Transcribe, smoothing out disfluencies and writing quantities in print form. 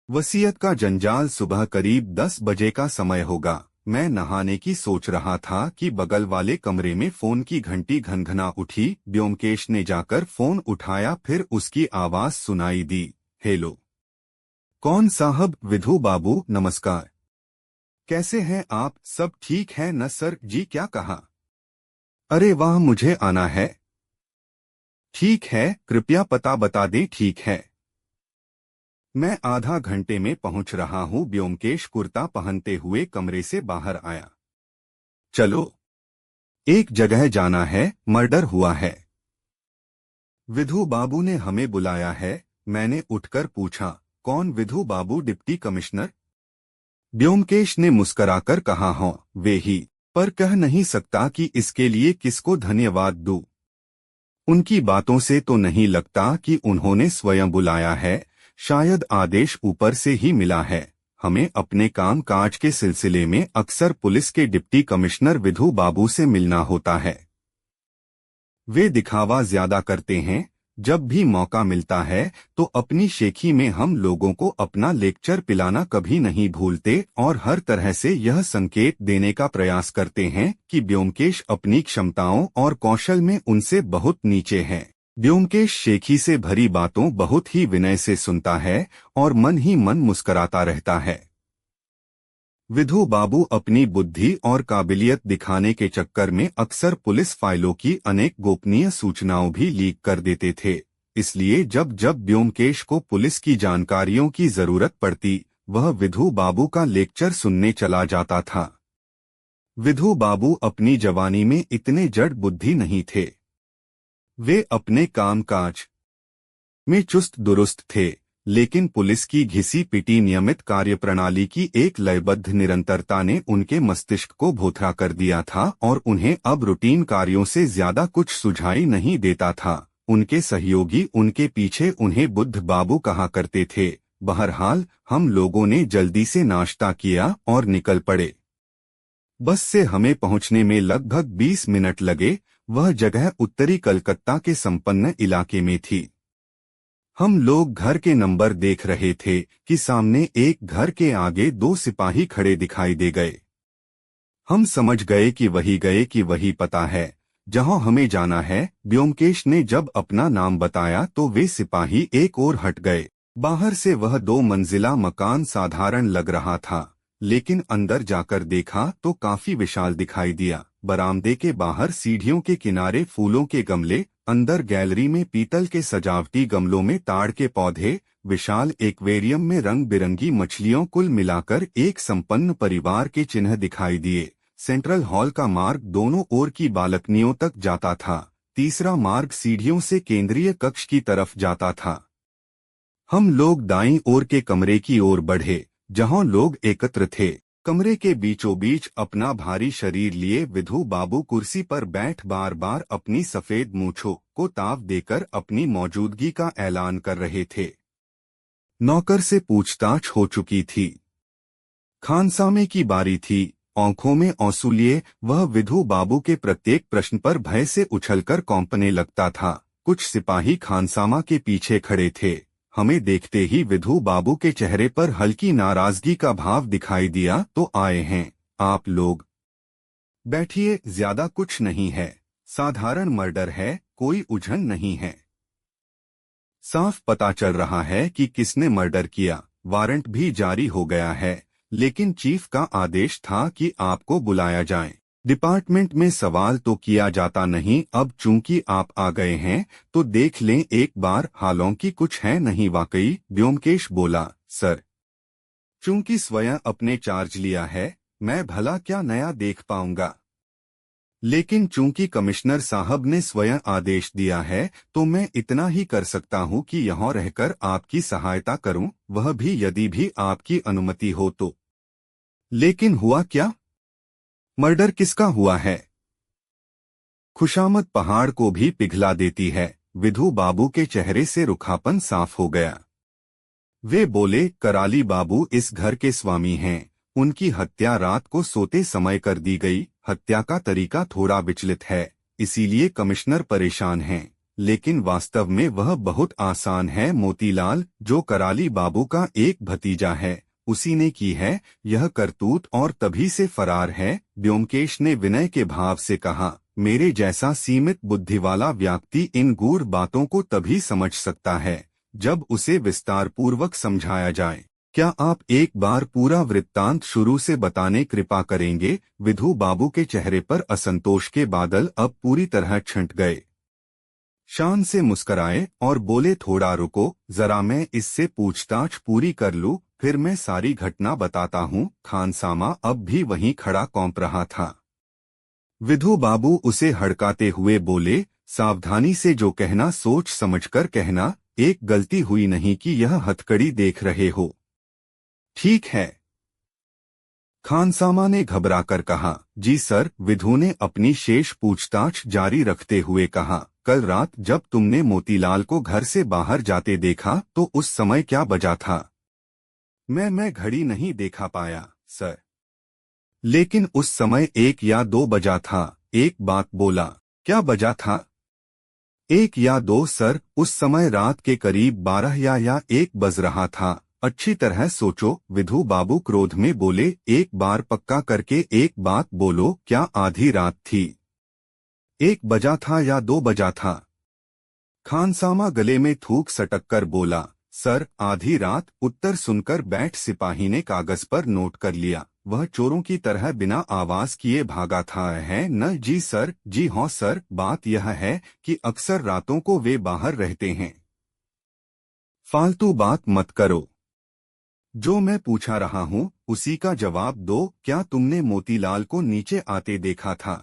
वसीयत का जंजाल। सुबह करीब 10 बजे का समय होगा। मैं नहाने की सोच रहा था कि बगल वाले कमरे में फोन की घंटी घनघना उठी। ब्योमकेश ने जाकर फोन उठाया, फिर उसकी आवाज सुनाई दी। हेलो। कौन साहब? विधु बाबू, नमस्कार। कैसे हैं आप? सब ठीक है न सर जी? क्या कहा? अरे वाह, मुझे आना है। ठीक है, कृपया पता बता दें। ठीक है, मैं आधा घंटे में पहुंच रहा हूं। ब्योमकेश कुर्ता पहनते हुए कमरे से बाहर आया। चलो, एक जगह जाना है, मर्डर हुआ है। विधु बाबू ने हमें बुलाया है। मैंने उठकर पूछा, कौन? विधु बाबू, डिप्टी कमिश्नर। ब्योमकेश ने मुस्कराकर कहा, हाँ वे ही। पर कह नहीं सकता कि इसके लिए किसको धन्यवाद दूं। उनकी बातों से तो नहीं लगता कि उन्होंने स्वयं बुलाया है। शायद आदेश ऊपर से ही मिला है। हमें अपने काम काज के सिलसिले में अक्सर पुलिस के डिप्टी कमिश्नर विधु बाबू से मिलना होता है। वे दिखावा ज्यादा करते हैं। जब भी मौका मिलता है तो अपनी शेखी में हम लोगों को अपना लेक्चर पिलाना कभी नहीं भूलते और हर तरह से यह संकेत देने का प्रयास करते हैं कि ब्योमकेश अपनी क्षमताओं और कौशल में उनसे बहुत नीचे हैं। ब्योमकेश शेखी से भरी बातों बहुत ही विनय से सुनता है और मन ही मन मुस्कराता रहता है। विधु बाबू अपनी बुद्धि और काबिलियत दिखाने के चक्कर में अक्सर पुलिस फाइलों की अनेक गोपनीय सूचनाओं भी लीक कर देते थे। इसलिए जब जब ब्योमकेश को पुलिस की जानकारियों की जरूरत पड़ती, वह विधु बाबू का लेक्चर सुनने चला जाता था। विधु बाबू अपनी जवानी में इतने जड़ बुद्धि नहीं थे। वे अपने कामकाज में चुस्त दुरुस्त थे, लेकिन पुलिस की घिसी पिटी नियमित कार्यप्रणाली की एक लयबद्ध निरंतरता ने उनके मस्तिष्क को भोथरा कर दिया था और उन्हें अब रूटीन कार्यों से ज्यादा कुछ सुझाई नहीं देता था। उनके सहयोगी उनके पीछे उन्हें बुद्ध बाबू कहा करते थे। बहरहाल हम लोगों ने जल्दी से नाश्ता किया और निकल पड़े। बस से हमें पहुंचने में लगभग 20 मिनट लगे। वह जगह उत्तरी कलकत्ता के संपन्न इलाके में थी। हम लोग घर के नंबर देख रहे थे कि सामने एक घर के आगे 2 सिपाही खड़े दिखाई दे गए। हम समझ गए कि वही पता है जहां हमें जाना है। ब्योमकेश ने जब अपना नाम बताया तो वे सिपाही एक ओर हट गए। बाहर से वह 2 मंजिला मकान साधारण लग रहा था, लेकिन अंदर जाकर देखा तो काफी विशाल दिखाई दिया। बरामदे के बाहर सीढ़ियों के किनारे फूलों के गमले, अंदर गैलरी में पीतल के सजावटी गमलों में ताड़ के पौधे, विशाल एक्वेरियम में रंग बिरंगी मछलियों, कुल मिलाकर एक संपन्न परिवार के चिन्ह दिखाई दिए। सेंट्रल हॉल का मार्ग दोनों ओर की बालकनियों तक जाता था। तीसरा मार्ग सीढ़ियों से केंद्रीय कक्ष की तरफ जाता था। हम लोग दाईं ओर के कमरे की ओर बढ़े, जहां लोग एकत्र थे। कमरे के बीचों बीच अपना भारी शरीर लिए विधु बाबू कुर्सी पर बैठ बार बार अपनी सफेद मूंछों को ताव देकर अपनी मौजूदगी का ऐलान कर रहे थे। नौकर से पूछताछ हो चुकी थी। खानसामे की बारी थी। आंखों में आंसू लिए वह विधु बाबू के प्रत्येक प्रश्न पर भय से उछलकर कौंपने लगता था। कुछ सिपाही खानसामा के पीछे खड़े थे। हमें देखते ही विधु बाबू के चेहरे पर हल्की नाराजगी का भाव दिखाई दिया। तो आए हैं आप लोग? बैठिए, ज्यादा कुछ नहीं है, साधारण मर्डर है, कोई उलझन नहीं है। साफ पता चल रहा है कि किसने मर्डर किया। वारंट भी जारी हो गया है, लेकिन चीफ का आदेश था कि आपको बुलाया जाए। डिपार्टमेंट में सवाल तो किया जाता नहीं, अब चूंकि आप आ गए हैं तो देख लें एक बार, हालांकि कुछ है नहीं वाकई। ब्योमकेश बोला, सर, चूंकि स्वयं अपने चार्ज लिया है, मैं भला क्या नया देख पाऊंगा। लेकिन चूंकि कमिश्नर साहब ने स्वयं आदेश दिया है तो मैं इतना ही कर सकता हूं कि यहां रहकर आपकी सहायता करूं, वह भी यदि भी आपकी अनुमति हो तो। लेकिन हुआ क्या? मर्डर किसका हुआ है? खुशामद पहाड़ को भी पिघला देती है। विधु बाबू के चेहरे से रुखापन साफ हो गया। वे बोले, कराली बाबू इस घर के स्वामी हैं। उनकी हत्या रात को सोते समय कर दी गई। हत्या का तरीका थोड़ा विचलित है, इसीलिए कमिश्नर परेशान हैं। लेकिन वास्तव में वह बहुत आसान है। मोतीलाल, जो कराली बाबू का एक भतीजा है, उसी ने की है यह करतूत और तभी से फरार है। ब्योमकेश ने विनय के भाव से कहा, मेरे जैसा सीमित बुद्धि वाला व्यक्ति इन गूढ़ बातों को तभी समझ सकता है जब उसे विस्तार पूर्वक समझाया जाए। क्या आप एक बार पूरा वृत्तांत शुरू से बताने कृपा करेंगे? विधु बाबू के चेहरे पर असंतोष के बादल अब पूरी तरह छंट गए। शान से मुस्कराए और बोले, थोड़ा रुको, जरा मैं इससे पूछताछ पूरी कर लूं, फिर मैं सारी घटना बताता हूं। खानसामा अब भी वहीं खड़ा कौंप रहा था। विधु बाबू उसे हड़काते हुए बोले, सावधानी से जो कहना सोच समझकर कहना, एक गलती हुई नहीं कि यह हथकड़ी देख रहे हो। ठीक है। खानसामा ने घबराकर कहा, जी सर। विधु ने अपनी शेष पूछताछ जारी रखते हुए कहा, कल रात जब तुमने मोतीलाल को घर से बाहर जाते देखा तो उस समय क्या बजा था? मैं घड़ी नहीं देखा पाया सर। लेकिन उस समय 1 या 2 बजा था। एक बात बोला। क्या बजा था? 1 या 2 सर। उस समय रात के करीब 12 या 1 बज रहा था। अच्छी तरह सोचो। विधु बाबू क्रोध में बोले, एक बार पक्का करके एक बात बोलो, क्या आधी रात थी? 1 बजा था या 2 बजा था? खानसामा गले में थूक सटक कर बोला, सर आधी रात। उत्तर सुनकर बैठ सिपाही ने कागज पर नोट कर लिया। वह चोरों की तरह बिना आवाज किए भागा था। है न? जी सर। जी हाँ सर। बात यह है कि अक्सर रातों को वे बाहर रहते हैं। फालतू बात मत करो। जो मैं पूछा रहा हूँ उसी का जवाब दो। क्या तुमने मोतीलाल को नीचे आते देखा था?